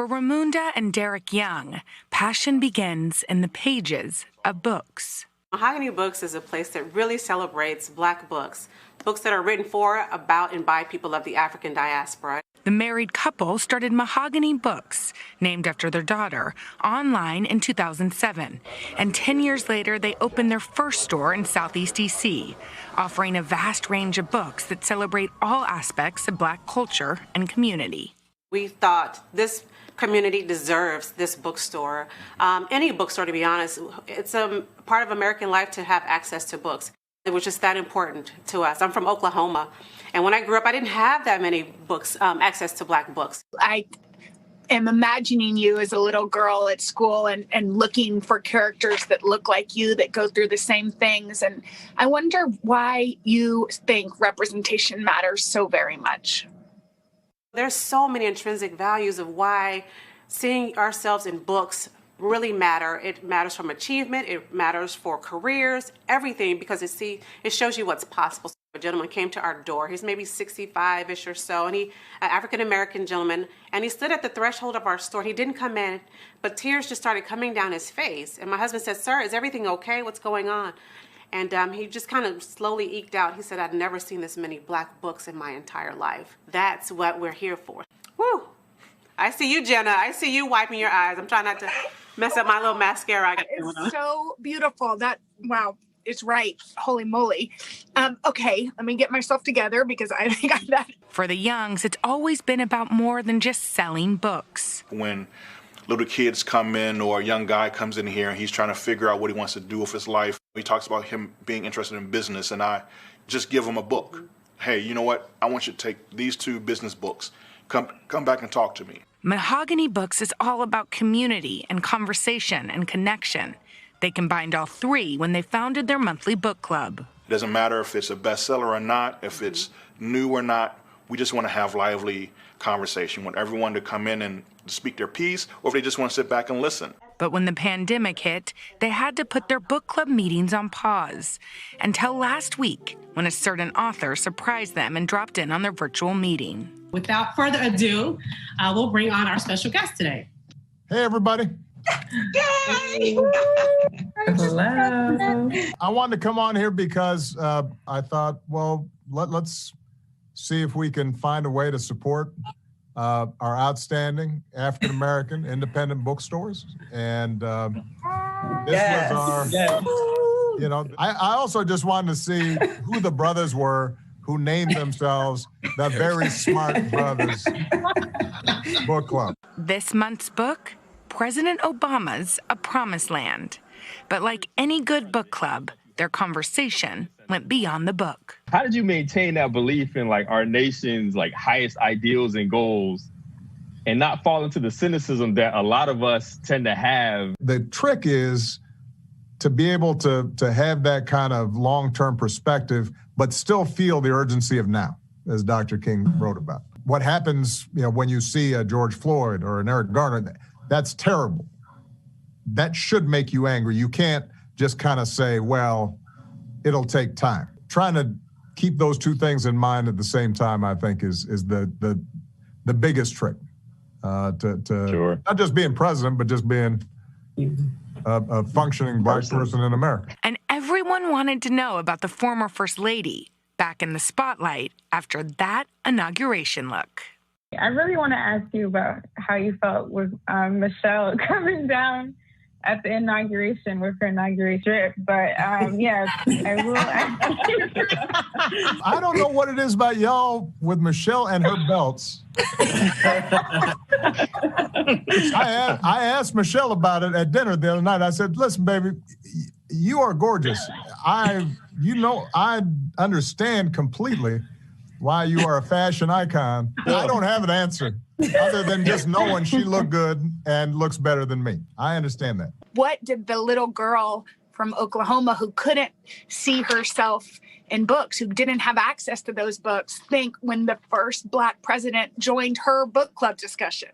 For Ramunda and Derek Young, passion begins in the pages of books. Mahogany Books is a place that really celebrates Black books, books that are written for, about, and by people of the African diaspora. The married couple started Mahogany Books, named after their daughter, online in 2007. And 10 years later, they opened their first store in Southeast D.C., offering a vast range of books that celebrate all aspects of Black culture and community. We thought this community deserves this bookstore. Any bookstore, to be honest. It's a part of American life to have access to books. It was just that important to us. I'm from Oklahoma, and when I grew up, I didn't have that many books, access to Black books. I am imagining you as a little girl at school and looking for characters that look like you, that go through the same things. And I wonder why you think representation matters so very much. There's so many intrinsic values of why seeing ourselves in books really matter. It matters from achievement, it matters for careers, everything, because it shows you what's possible. A gentleman came to our door. He's maybe 65-ish or so, and an African-American gentleman, and he stood at the threshold of our store. He didn't come in, but tears just started coming down his face. And my husband said, "Sir, is everything okay? What's going on?" And he just kind of slowly eked out. He said, "I've never seen this many Black books in my entire life." That's what we're here for. Woo! I see you, Jenna. I see you wiping your eyes. I'm trying not to mess up my little mascara I got going on. It's so beautiful. Wow, it's right. Holy moly. Okay, let me get myself together because I think I'm that. For the Youngs, it's always been about more than just selling books. When little kids come in or a young guy comes in here and he's trying to figure out what he wants to do with his life, he talks about him being interested in business, and I just give him a book. Hey, you know what? I want you to take these 2 business books. Come back and talk to me. Mahogany Books is all about community and conversation and connection. They combined all 3 when they founded their monthly book club. It doesn't matter if it's a bestseller or not, if it's new or not. We just want to have lively conversation. We want everyone to come in and speak their piece, or if they just want to sit back and listen. But when the pandemic hit, they had to put their book club meetings on pause until last week, when a certain author surprised them and dropped in on their virtual meeting. Without further ado, we'll bring on our special guest today. Hey, everybody. Yay! Hello. I wanted to come on here because I thought, well, let's see if we can find a way to support our outstanding African-American independent bookstores. And this was our, you know, I also just wanted to see who the brothers were who named themselves the Very Smart Brothers Book Club. This month's book, President Obama's A Promised Land. But like any good book club, their conversation went beyond the book. How did you maintain that belief in like our nation's like highest ideals and goals and not fall into the cynicism that a lot of us tend to have? The trick is to be able to have that kind of long-term perspective, but still feel the urgency of now, as Dr. King wrote about. What happens, you know, when you see a George Floyd or an Eric Garner, that's terrible. That should make you angry. You can't just kind of say, well, it'll take time. Trying to keep those 2 things in mind at the same time, I think, is the biggest trick to not just being president, but just being a functioning Black person in America. And everyone wanted to know about the former First Lady back in the spotlight after that inauguration look. I really want to ask you about how you felt with Michelle coming down at the inauguration with her inauguration trip. But yes, I will ask you. I don't know what it is about y'all with Michelle and her belts. I asked Michelle about it at dinner the other night. I said, listen, baby, you are gorgeous. I understand completely why you are a fashion icon. I don't have an answer other than just knowing she looked good and looks better than me. I understand that. What did the little girl from Oklahoma who couldn't see herself in books, who didn't have access to those books, think when the first Black president joined her book club discussion?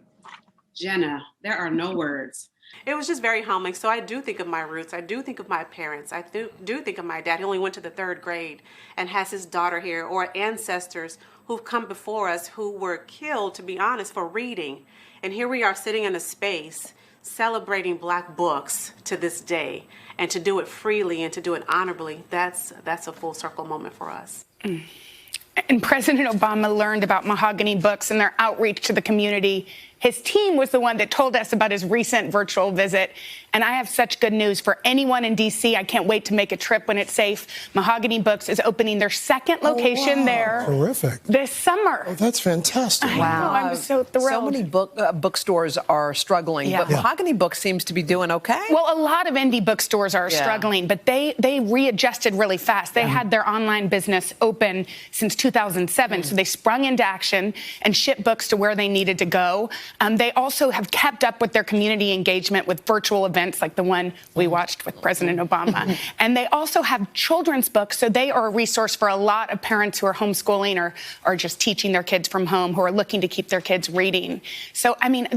Jenna, there are no words. It was just very humbling. So I do think of my roots. I do think of my parents. I do think of my dad. He only went to the 3rd grade and has his daughter here, or ancestors who've come before us who were killed, to be honest, for reading. And here we are sitting in a space celebrating Black books to this day, and to do it freely and to do it honorably, that's a full circle moment for us. And President Obama learned about Mahogany Books and their outreach to the community. His team was the one that told us about his recent virtual visit. And I have such good news for anyone in D.C. I can't wait to make a trip when it's safe. Mahogany Books is opening their 2nd location there. Terrific. This summer. Oh, that's fantastic. Wow. I'm so thrilled. So many bookstores are struggling, but Mahogany Books seems to be doing okay. Well, a lot of indie bookstores are struggling, but they readjusted really fast. They had their online business open since 2007, so they sprung into action and shipped books to where they needed to go. They also have kept up with their community engagement with virtual events like the one we watched with President Obama. And they also have children's books, so they are a resource for a lot of parents who are homeschooling or just teaching their kids from home, who are looking to keep their kids reading. So, I mean,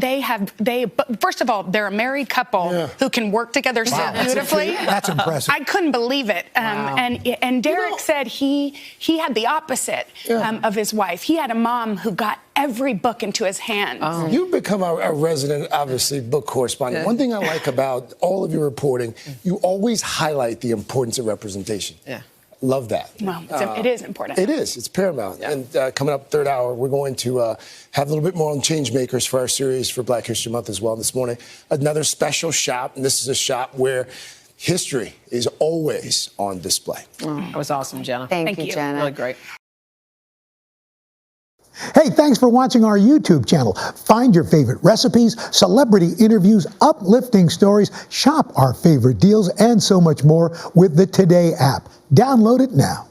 first of all, they're a married couple who can work together so beautifully. That's impressive. I couldn't believe it. And Derek said he had the opposite of his wife. He had a mom who got every book into his hands. You've become a resident, obviously, book correspondent. One thing I like about all of your reporting, you always highlight the importance of representation. Love that. Well, it is important. It is. It's paramount. And coming up 3rd hour, we're going to have a little bit more on Changemakers for our series for Black History Month as well. This morning, another special shop, and this is a shop where history is always on display. That was awesome, Jenna. Thank you, Jenna. Really great. Hey, thanks for watching our YouTube channel. Find your favorite recipes, celebrity interviews, uplifting stories, shop our favorite deals, and so much more with the Today app. Download it now.